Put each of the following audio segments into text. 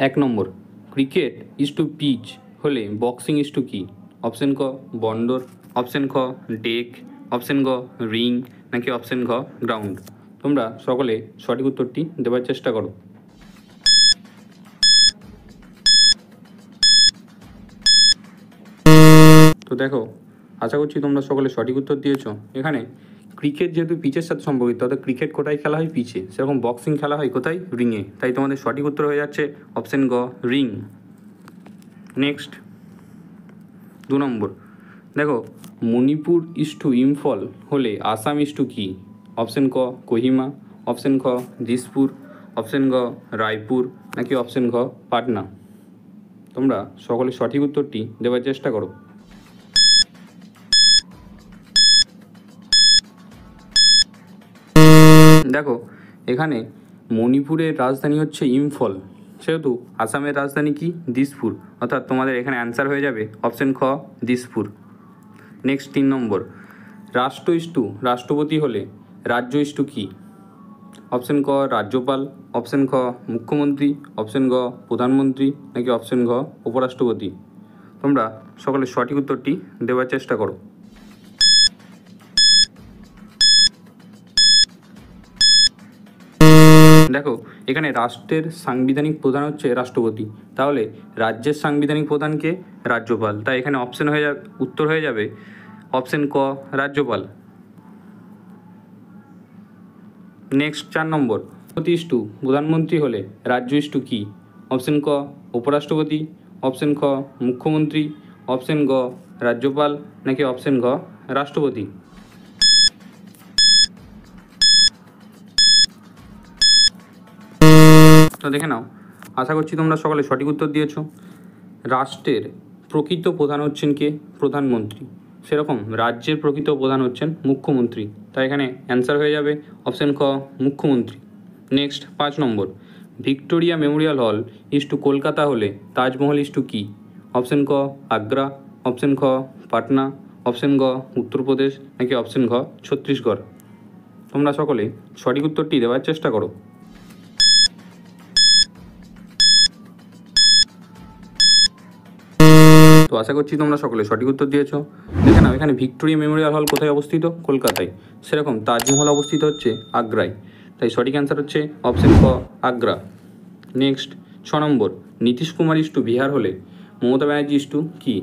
এক নম্বর, cricket is two pitch হলে boxing is to কি? অপশন ক বন্ডর, অপশন খ ডেক, অপশন গ রিং, নাকি অপশন ঘ গ্রাউন্ড? তোমরা সকলে সঠিক উত্তরটি দেওয়ার চেষ্টা করো। তো দেখো, আশা করছি তোমরা সকলে সঠিক উত্তর দিয়েছ। এখানে ক্রিকেট যেহেতু পিচের সাথে সম্পর্কিত, অর্থাৎ ক্রিকেট কোথায় খেলা হয়? পিচে। সেরকম বক্সিং খেলা হয় কোথায়? রিংয়ে। তাই তোমাদের সঠিক উত্তর হয়ে যাচ্ছে অপশন গ রিং। নেক্সট 2 নম্বর, দেখো মণিপুর ইজ টু ইম্ফল হলে আসাম ইজ টু কি? অপশন ক কোহিমা, অপশন খ দিসপুর, অপশন গ রায়পুর, নাকি অপশন ঘ পাটনা? তোমরা সকলে সঠিক উত্তরটি দেওয়ার চেষ্টা করো। দেখো, এখানে মণিপুরের রাজধানী হচ্ছে ইম্ফল, সেহেতু আসামের রাজধানী কি? দিসপুর। অর্থাৎ তোমাদের এখানে অ্যান্সার হয়ে যাবে অপশন খ দিসপুর। নেক্সট 3 নম্বর, রাষ্ট্র ইজ টু রাষ্ট্রপতি হলে রাজ্য ইজ টু কি? অপশন ক রাজ্যপাল, অপশন খ মুখ্যমন্ত্রী, অপশন গ প্রধানমন্ত্রী, নাকি অপশন ঘ উপরাষ্ট্রপতি? তোমরা সকলে সঠিক উত্তরটি দেওয়ার চেষ্টা করো। দেখো, এখানে রাষ্ট্রের সাংবিধানিক প্রধান হচ্ছে রাষ্ট্রপতি, তাহলে রাজ্যের সাংবিধানিক প্রধানকে রাজ্যপাল। তাই এখানে অপশন হয়ে যাবে, উত্তর হয়ে যাবে অপশন ক রাজ্যপাল। নেক্সট 4 নম্বর, রাষ্ট্রপতি ইজ টু প্রধানমন্ত্রী হলে রাজ্য ইজ টু কি? অপশন ক উপরাষ্ট্রপতি, অপশন খ মুখ্যমন্ত্রী, অপশন গ রাজ্যপাল, নাকি অপশন ঘ রাষ্ট্রপতি? তো দেখে নাও, আশা করছি তোমরা সকলে সঠিক উত্তর দিয়েছ। রাষ্ট্রের প্রকৃত প্রধান হচ্ছেন কে? প্রধানমন্ত্রী। সেরকম রাজ্যের প্রকৃত প্রধান হচ্ছেন মুখ্যমন্ত্রী। তাই এখানে অ্যান্সার হয়ে যাবে অপশন খ মুখ্যমন্ত্রী। নেক্সট 5 নম্বর, ভিক্টোরিয়া মেমোরিয়াল হল ইজ টু কলকাতা হলে তাজমহল ইজ টু কি? অপশন ক আগ্রা, অপশন খ পাটনা, অপশন গ উত্তরপ্রদেশ, নাকি অপশন ঘ ছত্তিশগড়? তোমরা সকলে সঠিক উত্তরটি দেওয়ার চেষ্টা করো। তো আশা করছি তোমরা সকলে সঠিক উত্তর দিয়েছো। দেখে নাও, এখানে ভিক্টোরিয়া মেমোরিয়াল হল কোথায় অবস্থিত? কলকাতায়। সেরকম তাজমহল অবস্থিত হচ্ছে আগ্রায়। তাই সঠিক অ্যান্সার হচ্ছে অপশন ক Agra. Next 6 number, Nitish Kumar is to Bihar হলে মমতা ব্যানার্জি ইজ টু কি?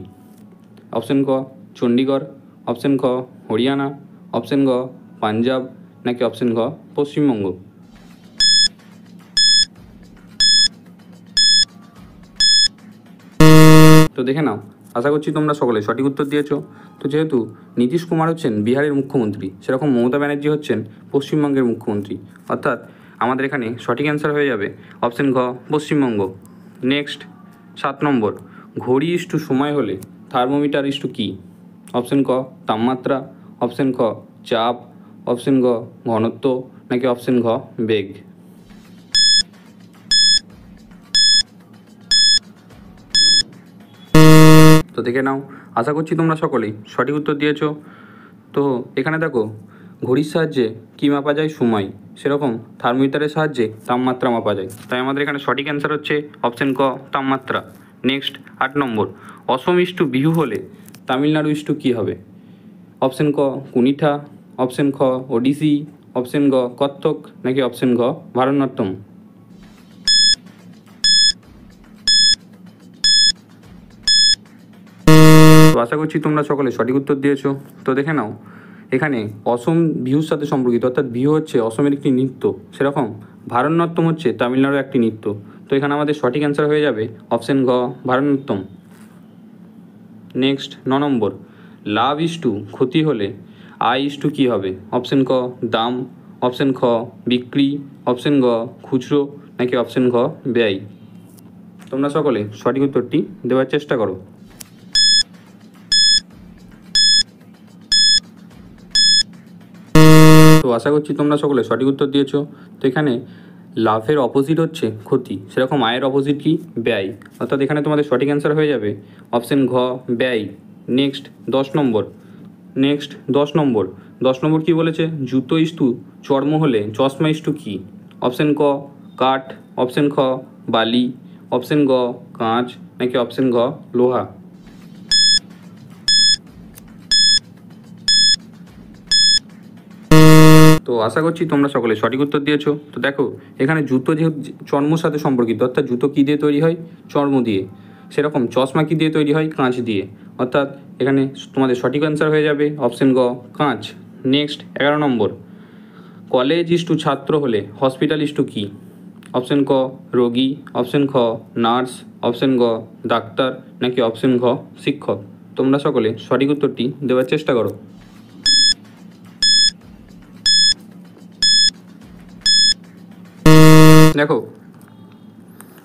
অপশন ক চণ্ডীগড়, অপশন খ হরিয়ানা, অপশন গ পাঞ্জাব, নাকি অপশন ঘ পশ্চিমবঙ্গ? তো দেখে নাও, আশা করছি তোমরা সকলে সঠিক উত্তর দিয়েছো। তো যেহেতু নীতিশ কুমার হচ্ছেন বিহারের মুখ্যমন্ত্রী, সেরকম মমতা ব্যানার্জি হচ্ছেন পশ্চিমবঙ্গের মুখ্যমন্ত্রী। অর্থাৎ আমাদের এখানে সঠিক অ্যান্সার হয়ে যাবে অপশন ঘ পশ্চিমবঙ্গ। নেক্সট 7 নম্বর, ঘড়ি ইজ টু সময় হলে থার্মোমিটার ইজ টু কি? অপশন ক তাপমাত্রা, অপশন খ চাপ, অপশন গ ঘনত্ব, নাকি অপশন ঘ বেগ? তো দেখে নাও, আশা করছি তোমরা সকলেই সঠিক উত্তর দিয়েছ। তো এখানে দেখো, ঘড়ির সাহায্যে কী মাপা যায়? সময়। সেরকম থার্মোমিটারের সাহায্যে তাপমাত্রা মাপা যায়। তাই আমাদের এখানে সঠিক অ্যান্সার হচ্ছে অপশন ক তাপমাত্রা। Next 8 number, Assam is to Bihu হলে তামিলনাড়ু ইজ টু কী হবে? অপশন ক কুনিঠা, অপশন খ ওডিসি, অপশন গ কত্থক, নাকি অপশন ঘ ভারতনাট্যম? তো আশা করছি তোমরা সকলে সঠিক উত্তর দিয়েছো। তো দেখে নাও, এখানে অসম বিহুর সাথে সম্পর্কিত, অর্থাৎ বিহু হচ্ছে অসমের একটি নৃত্য। সেরকম ভারতনাট্যম হচ্ছে তামিলনাড়ুর একটি নৃত্য। তো এখানে আমাদের সঠিক অ্যান্সার হয়ে যাবে অপশন ঘ ভারতনাট্যম। নেক্সট 9 নম্বর, লাভ ইজ টু ক্ষতি হলে আয় ইজ টু কী হবে? অপশন ক দাম, অপশন খ বিক্রি, অপশন গ খুচরো, নাকি অপশন ঘ ব্যয়? তোমরা সকলে সঠিক উত্তরটি দেওয়ার চেষ্টা করো। তো আশা করছি তোমরা সকলে সঠিক উত্তর দিয়েছো। তো এখানে লাভের অপোজিট হচ্ছে ক্ষতি, সেরকম আয়ের অপোজিট কি? ব্যয়। অর্থাৎ এখানে তোমাদের সঠিক অ্যান্সার হয়ে যাবে অপশন ঘ ব্যয়। নেক্সট 10 নম্বর, নেক্সট 10 নম্বর, 10 নম্বর কী বলেছে? জুতো ইজ টু চর্ম হলে চশমা ইজ টু কী? অপশন ক কাঠ, অপশন খ বালি, অপশন গ কাঁচ নাকি অপশন ঘ লোহা? তো আশা করছি তোমরা সকলে সঠিক উত্তর দিয়েছো। তো দেখো এখানে জুতো যেহেতু চর্মর সাথে সম্পর্কিত, অর্থাৎ জুতো কী দিয়ে তৈরি হয়? চর্ম দিয়ে। সেরকম চশমা কী দিয়ে তৈরি হয়? কাঁচ দিয়ে। অর্থাৎ এখানে তোমাদের সঠিক অ্যান্সার হয়ে যাবে অপশন গ কাঁচ। নেক্সট 11 নম্বর, কলেজ ইস্টু ছাত্র হলে হসপিটাল ইস্টু কী? অপশন ক রোগী, অপশন খ নার্স, অপশন গ ডাক্তার নাকি অপশন ঘ শিক্ষক? তোমরা সকলে সঠিক উত্তরটি দেওয়ার চেষ্টা করো। দেখো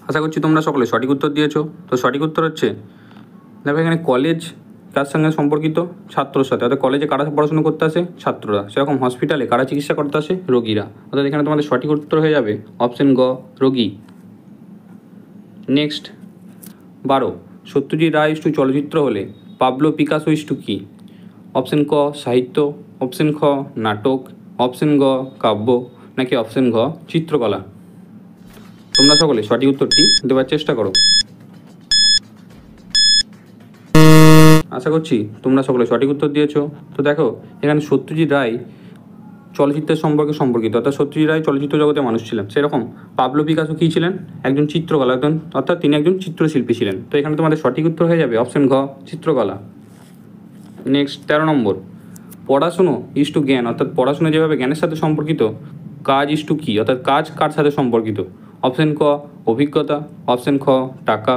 আশা করছি তোমরা সকলে সঠিক উত্তর দিয়েছো। তো সঠিক উত্তর হচ্ছে, দেখো এখানে কলেজ কার সঙ্গে সম্পর্কিত? ছাত্রর সাথে। অর্থাৎ কলেজে কারা পড়াশোনা করতে আসে? ছাত্ররা। সেরকম হসপিটালে কারা চিকিৎসা করতে আসে? রোগীরা। অর্থাৎ এখানে তোমাদের সঠিক উত্তর হয়ে যাবে অপশন গ রোগী। নেক্সট 12, সত্যজিৎ রায় ইস্টু চলচ্চিত্র হলে পাবলো পিকাসো ইস্টু কী? অপশন ক সাহিত্য, অপশন খ নাটক, অপশন গ কাব্য নাকি অপশন ঘ চিত্রকলা? তোমরা সকলে সঠিক উত্তরটি দেওয়ার চেষ্টা করো। আশা করছি তোমরা সকলে সঠিক উত্তর দিয়েছো। তো দেখো এখানে সত্যজিৎ রায় চলচ্চিত্রের সম্পর্কিত, অর্থাৎ সত্যজিৎ রায় চলচ্চিত্র জগতে মানুষ ছিলেন। সেরকম পাবলো পিকাসো কী ছিলেন? একজন চিত্রকলা, একজন, অর্থাৎ তিনি একজন চিত্রশিল্পী ছিলেন। তো এখানে তোমাদের সঠিক উত্তর হয়ে যাবে অপশন ঘ চিত্রকলা। নেক্সট 13 নম্বর, পড়াশুনো ইস্টু জ্ঞান, অর্থাৎ পড়াশুনো যেভাবে জ্ঞানের সাথে সম্পর্কিত, কাজ ইস্টু কী? অর্থাৎ কাজ কার সাথে সম্পর্কিত? অপশন ক অভিজ্ঞতা, অপশন খ টাকা,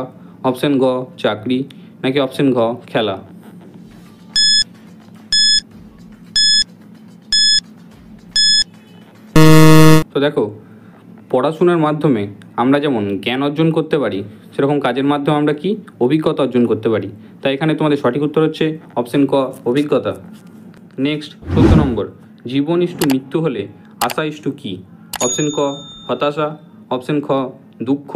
অপশন গ চাকরি নাকি অপশন ঘ খেলা? তো দেখো পড়াশোনার মাধ্যমে আমরা যেমন জ্ঞান অর্জন করতে পারি, সেরকম কাজের মাধ্যমে আমরা কি অভিজ্ঞতা অর্জন করতে পারি। তাই এখানে তোমাদের সঠিক উত্তর হচ্ছে অপশন ক অভিজ্ঞতা। নেক্সট 14 নম্বর, জীবন ইস্টু মৃত্যু হলে আশা ইস্টু কী? অপশন ক হতাশা, অপশন খ দুঃখ,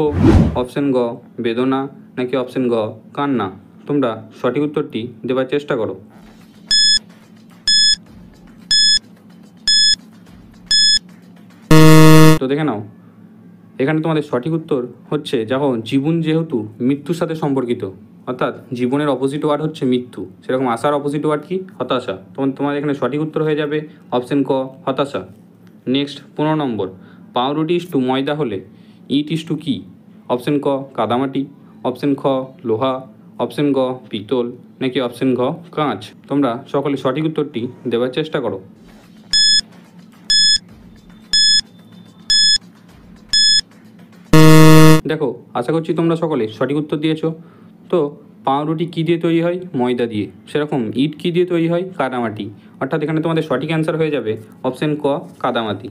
অপশন গ বেদনা নাকি অপশন গ কান্না? তোমরা সঠিক উত্তরটি দেওয়ার চেষ্টা করো। তো দেখে নাও এখানে তোমাদের সঠিক উত্তর হচ্ছে, যখন জীবন যেহেতু মৃত্যুর সাথে সম্পর্কিত, অর্থাৎ জীবনের অপোজিট ওয়ার্ড হচ্ছে মৃত্যু, সেরকম আশার অপোজিট ওয়ার্ড কি? হতাশা। তোমাদের এখানে সঠিক উত্তর হয়ে যাবে অপশন ক হতাশা। নেক্সট 15 নম্বর, পাউরুটি ইস্টু ময়দা হলে ইট ইস্টু কী? অপশন ক কাদামাটি, অপশন খ লোহা, অপশন গ পিতল নাকি অপশন ঘ কাঁচ? তোমরা সকলে সঠিক উত্তরটি দেওয়ার চেষ্টা করো। দেখো আশা করছি তোমরা সকলে সঠিক উত্তর দিয়েছো। তো পাউরুটি কী দিয়ে তৈরি হয়? ময়দা দিয়ে। সেরকম ইট কী দিয়ে তৈরি হয়? কাদামাটি। অর্থাৎ এখানে তোমাদের সঠিক অ্যান্সার হয়ে যাবে অপশন ক কাদামাটি।